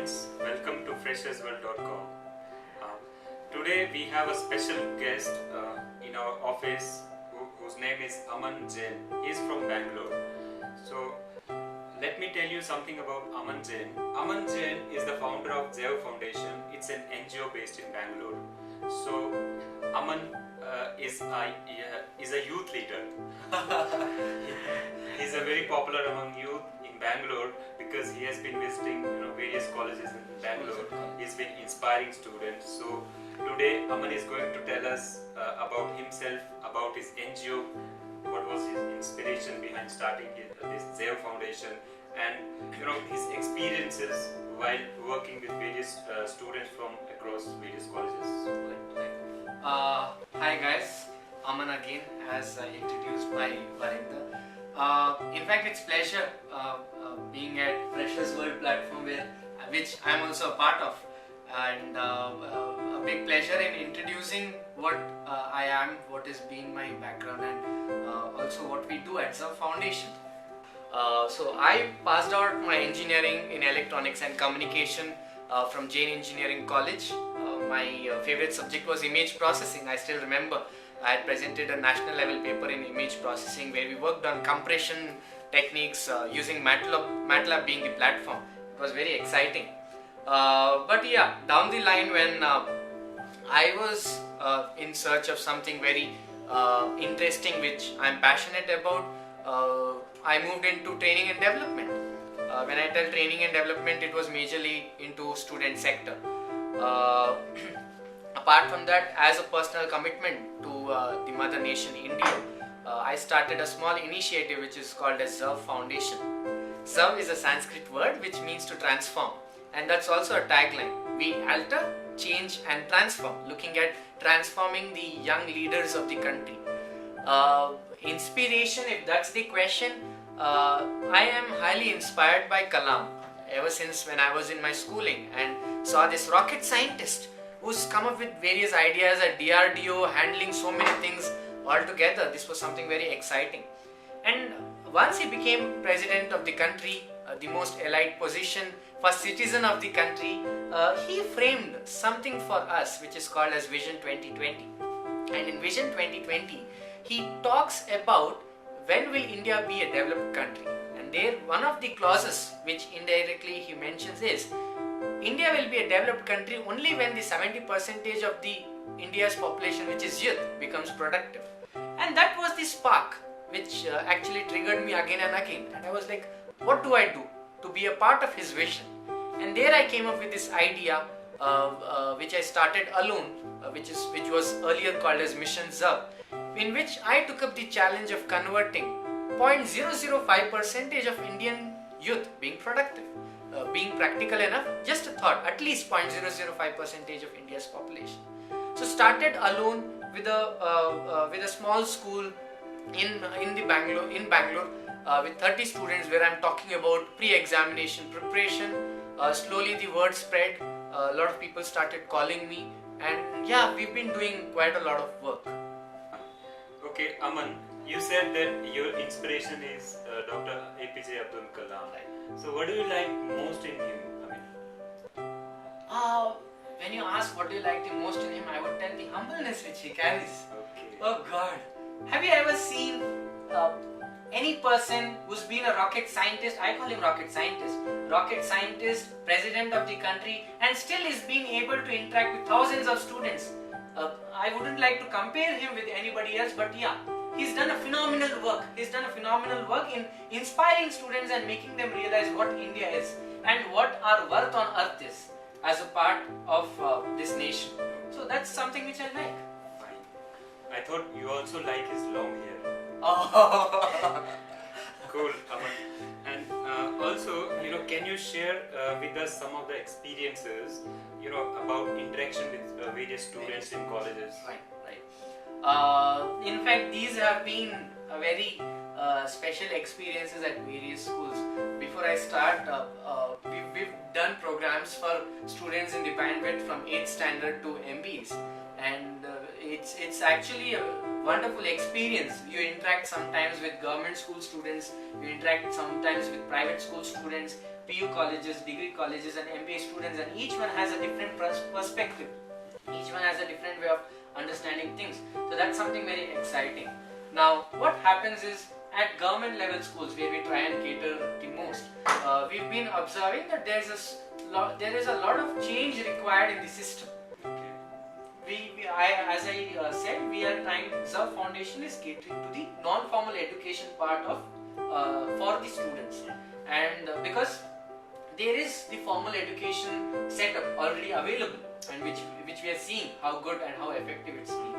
friends, welcome to Freshersworld.com. Today we have a special guest in our office whose name is Aman Jain. He is from Bangalore. So let me tell you something about Aman Jain. Aman Jain is the founder of Zav Foundation. It's an NGO based in Bangalore. So Aman is a youth leader. He's a very popular among youth in Bangalore because he has been visiting various colleges in Bangalore. He's been inspiring students. So today Aman is going to tell us about himself, about his NGO, what was his inspiration behind starting this Zav Foundation, and his experiences while working with various students from across various colleges. Hi guys, Aman again, as introduced by Varinder. In fact, it's pleasure being at Freshersworld platform, which I'm also a part of, and a big pleasure in introducing what I am, what has been my background, and also what we do at Zav Foundation. So I passed out my engineering in electronics and communication from Jain Engineering College. My favorite subject was image processing. I still remember I had presented a national level paper in image processing where we worked on compression techniques using MATLAB being the platform. It was very exciting. But yeah, down the line when I was in search of something very interesting which I'm passionate about, I moved into training and development. When I tell training and development, it was majorly into student sector. Apart from that, as a personal commitment to the mother nation India, I started a small initiative which is called as Zav Foundation. Zav is a Sanskrit word which means to transform, and that's also a tagline. We alter, change and transform, looking at transforming the young leaders of the country. Inspiration, if that's the question, I am highly inspired by Kalam ever since when I was in my schooling and saw this rocket scientist who's come up with various ideas at DRDO, handling so many things all together. This was something very exciting. And once he became president of the country, the most elite position, first citizen of the country, he framed something for us which is called as Vision 2020. And in Vision 2020, he talks about when will India be a developed country. And there one of the clauses which indirectly he mentions is India will be a developed country only when the 70% of the India's population, which is youth, becomes productive. And that was the spark which actually triggered me again and again. And I was like, what do I do to be a part of his vision? And there I came up with this idea which I started alone, which was earlier called as Mission Zav, in which I took up the challenge of converting 0.005% of Indian youth being productive. Being practical enough, just a thought, at least 0.005% of India's population. So started alone with a small school in Bangalore with 30 students, where I'm talking about pre-examination preparation. Slowly the word spread. A lot of people started calling me, and yeah, we've been doing quite a lot of work. Okay, Aman, you said that your inspiration is Dr. APJ Abdul Kalam. Right. So what do you like most in him? When you ask what do you like the most in him, I would tell the humbleness which he carries. Okay. Oh God, have you ever seen any person who's been a rocket scientist? I call him rocket scientist, president of the country, and still is being able to interact with thousands of students. I wouldn't like to compare him with anybody else, but yeah, he's done a phenomenal work. He's done a phenomenal work in inspiring students and making them realize what India is and what our worth on earth is as a part of this nation. So that's something which I like. Fine. I thought you also like his long hair. Oh. Cool, Aman. And also, can you share with us some of the experiences, about interaction with various students in colleges? Right. In fact, these have been a very special experiences at various schools. Before I start, we've done programs for students in the bandwidth from 8th standard to MBs, and it's actually wonderful experience. You interact sometimes with government school students, you interact sometimes with private school students, PU colleges, degree colleges and MBA students, and each one has a different perspective. Each one has a different way of understanding things. So that's something very exciting. Now what happens is, at government level schools where we try and cater the most, we've been observing that there is a lot of change required in the system. As I said, we are trying. Zav Foundation is catering to the non-formal education part of for the students, and because there is the formal education setup already available, and which we are seeing how good and how effective it's been.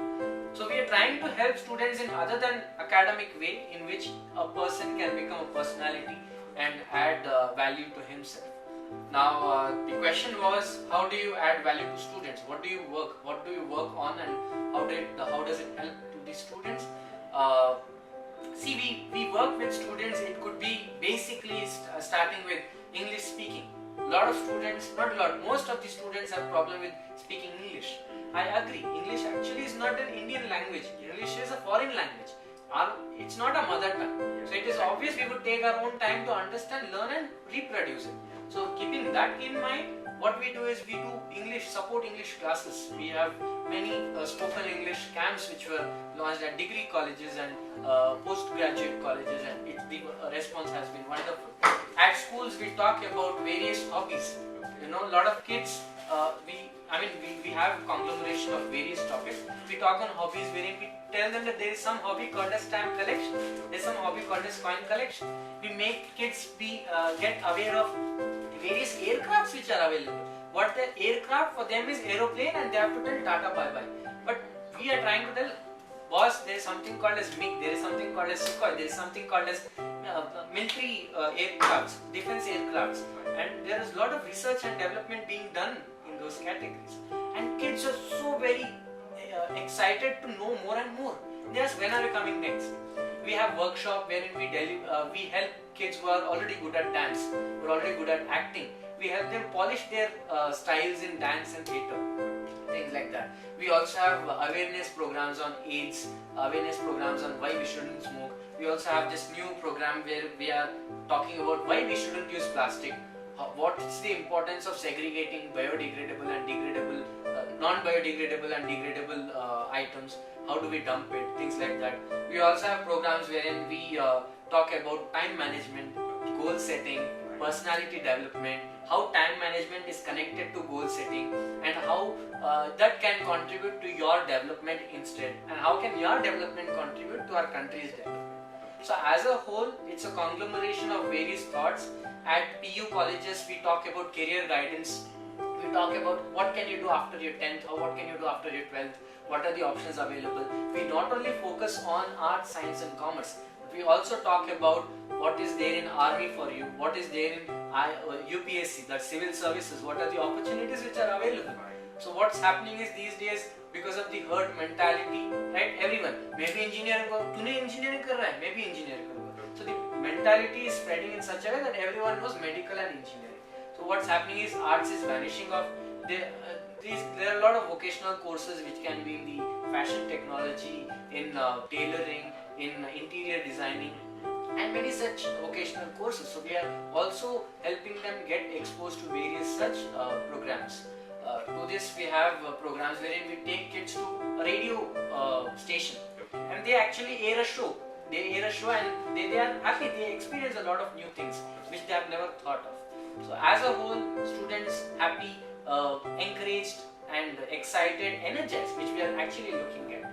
So we are trying to help students in other than academic way, in which a person can become a personality and add value to himself. Now the question was, how do you add value to students? What do you work on, and how does it help to the students? See, we work with students. It could be basically starting with English speaking. Lot of students, not a lot, most of the students have problem with speaking English. I agree. English actually is not an Indian language. English is a foreign language. It's not a mother tongue. So it is obvious we would take our own time to understand, learn and reproduce it. So keeping that in mind, what we do is we do support English classes. We have many spoken English camps which were launched at degree colleges and postgraduate colleges, and the response has been wonderful. At schools we talk about various hobbies. A lot of kids, we have conglomeration of various topics. We talk on hobbies wherein we tell them that there is some hobby called as stamp collection, there is some hobby called as coin collection. We make kids get aware of various aircrafts which are available. What the aircraft for them is aeroplane, and they have to tell Tata bye bye. But we are trying to tell, boss, there is something called as MiG, there is something called as Sukhoi, there is something called as military aircrafts, defense aircrafts, and there is a lot of research and development being done in those categories. And kids are so very excited to know more and more. They ask, when are you coming next? We have workshop wherein we help kids who are already good at dance, who are already good at acting. We help them polish their styles in dance and theatre, things like that. We also have awareness programs on AIDS, awareness programs on why we shouldn't smoke. We also have this new program where we are talking about why we shouldn't use plastic, what is the importance of segregating biodegradable and degradable, non-biodegradable and degradable items, how do we dump it, things like that. We also have programs wherein we talk about time management, goal setting, personality development, how time management is connected to goal setting, and how that can contribute to your development instead, and how can your development contribute to our country's development. So as a whole, it's a conglomeration of various thoughts. At PU colleges, we talk about career guidance. We talk about what can you do after your 10th, or what can you do after your 12th, what are the options available. We not only focus on arts, science and commerce, but we also talk about what is there in army for you, what is there in UPSC, that civil services, what are the opportunities which are available. So what's happening is these days, because of the herd mentality, right, everyone, maybe engineering, tune engineering kar raha hai, maybe engineering karuga. So the mentality is spreading in such a way that everyone knows medical and engineering. So what's happening is arts is vanishing off. There are a lot of vocational courses which can be in the fashion technology, in tailoring, in interior designing, and many such vocational courses. So we are also helping them get exposed to various such programs. To this we have programs wherein we take kids to a radio station, and they actually air a show. They air a show and they are happy. They experience a lot of new things which they have never thought of. So as a whole, students happy, encouraged and excited, energized, which we are actually looking at.